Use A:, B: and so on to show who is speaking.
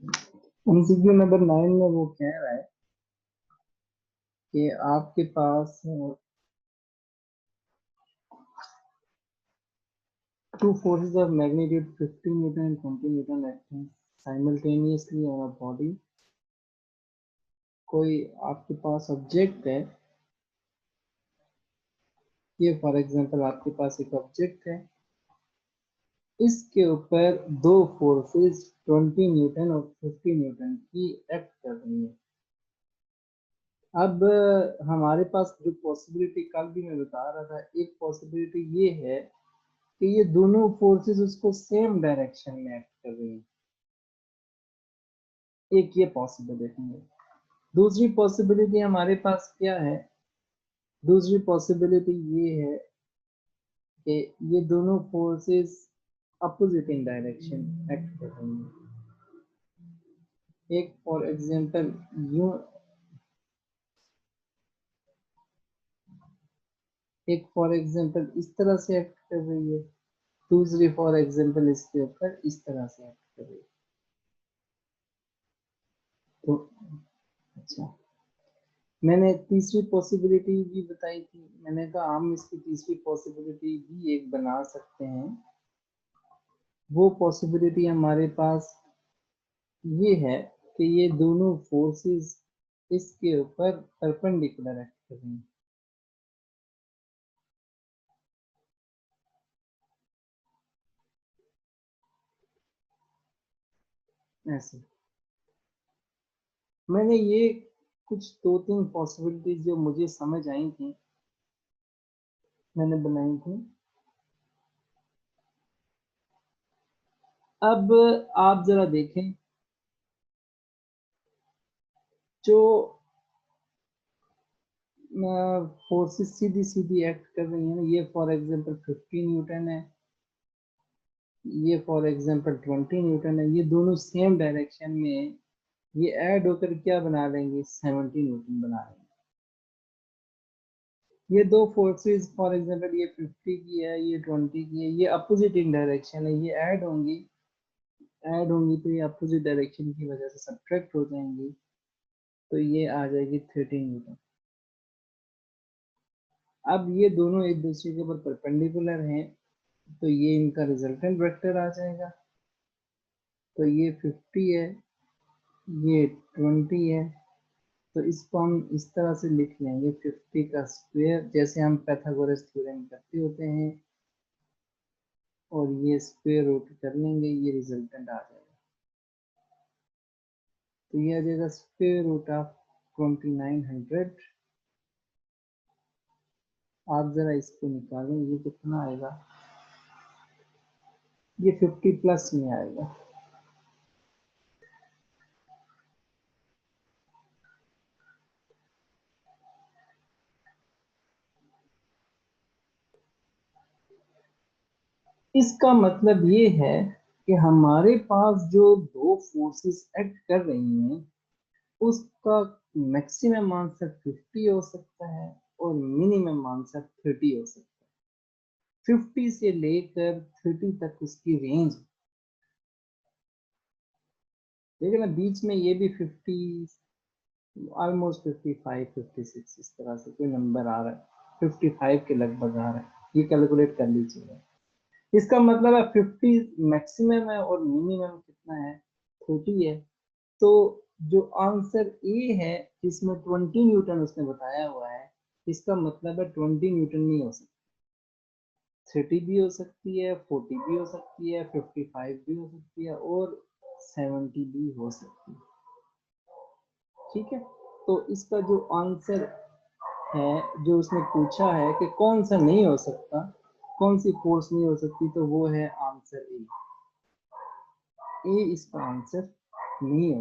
A: MCQ number 9 में वो कह रहा है कि आपके पास two forces of magnitude 15 Newton and 20 Newton acting simultaneously on a body. कोई आपके पास ऑब्जेक्ट है, ये फॉर एग्जांपल आपके पास एक ऑब्जेक्ट है, इसके ऊपर दो फोर्सेस 20 न्यूटन और 50 न्यूटन की एक्ट कर रही है। अब हमारे पास जो पॉसिबिलिटी कल भी मैं बता रहा था, एक पॉसिबिलिटी ये है कि ये दोनों फोर्सेस उसको सेम डायरेक्शन में एक्ट कर रही हैं। एक ये पॉसिबिलिटी है। दूसरी पॉसिबिलिटी हमारे पास क्या है? दूसरी पॉसिबिलिटी ये है कि ये दोनों forces opposite in direction act कर रही हैं। एक फॉर एग्जांपल यूं, एक फॉर एग्जांपल इस तरह से एक्ट कर रही है, दूसरी फॉर एग्जांपल इसके ऊपर इस तरह से एक्ट कर रही है। तो अच्छा, मैंने तीसरी पॉसिबिलिटी भी बताई थी, मैंने कहा हम इसकी तीसरी पॉसिबिलिटी भी एक बना सकते हैं। वो पॉसिबिलिटी हमारे पास ये है कि ये दोनों फोर्सेस इसके ऊपर परपेंडिकुलर एक्ट कर रही हैं। ऐसे मैंने ये कुछ दो तीन पॉसिबिलिटीज जो मुझे समझ आई थी मैंने बनाई थी। अब आप जरा देखें, जो फोर्सेस सीधी सीधी एक्ट कर रही हैं, ये फॉर एग्जांपल 50 न्यूटन है, ये फॉर एग्जांपल 20 न्यूटन है, ये दोनों सेम डायरेक्शन में ये ऐड होकर क्या बना लेंगे? 70 न्यूटन बना लेंगे। ये दो फोर्सेस फॉर एग्जांपल ये 50 की है, ये 20 की है, ये अपोजिट इन डायरेक्शन है, ये ऐड होंगी तो ये अपोजिट डायरेक्शन की वजह से सब्ट्रैक्ट हो जाएंगी, तो ये आ जाएगी 13 न्यूटन। अब ये दोनों एक दूसरे के ऊपर परपेंडिकुलर हैं, तो ये इनका रिजल्टेंट वेक्टर आ जाएगा। तो ये 50 है, ये 20 है, तो इसको हम इस तरह से लिख लेंगे 50 का स्क्वायर, जैसे हम पाइथागोरस थ्योरम करते होते हैं, और ये स्क्वायर रूट कर लेंगे, ये रिजल्टेंट आ जाएगा। तो ये आ जाएगा स्क्वायर रूट ऑफ 2900। आप जरा इसको निकालें, ये कितना आएगा? ये 50 प्लस में आएगा। इसका मतलब ये है कि हमारे पास जो दो फोर्सेस एक्ट कर रही हैं, उसका मैक्सिमम आंसर 50 हो सकता है और मिनिमम आंसर 30 हो सकता है। 50 से लेकर 30 तक उसकी रेंज, देखिए ना, बीच में ये भी 50, ऑलमोस्ट 55, 56 इस तरह से कोई नंबर आ रहा है, 55 के लगभग आ रहा है, ये कैलकुलेट कर लीजिएगा। इसका मतलब है 50 मैक्सिमम है और मिनिमम कितना है? 30 है। तो जो आंसर ए है, जिसमें 20 न्यूटन उसने बताया हुआ है, इसका मतलब है 20 न्यूटन नहीं हो सकती, 30 भी हो सकती है, 40 भी हो सकती है, 55 भी हो सकती है और 70 भी हो सकती है। ठीक है, तो इसका जो आंसर है, जो उसने पूछा है कि कौन सा नहीं हो सकता, कौन सी फोर्स नहीं हो सकती, तो वो है आंसर ए। ए इसका आंसर नहीं हो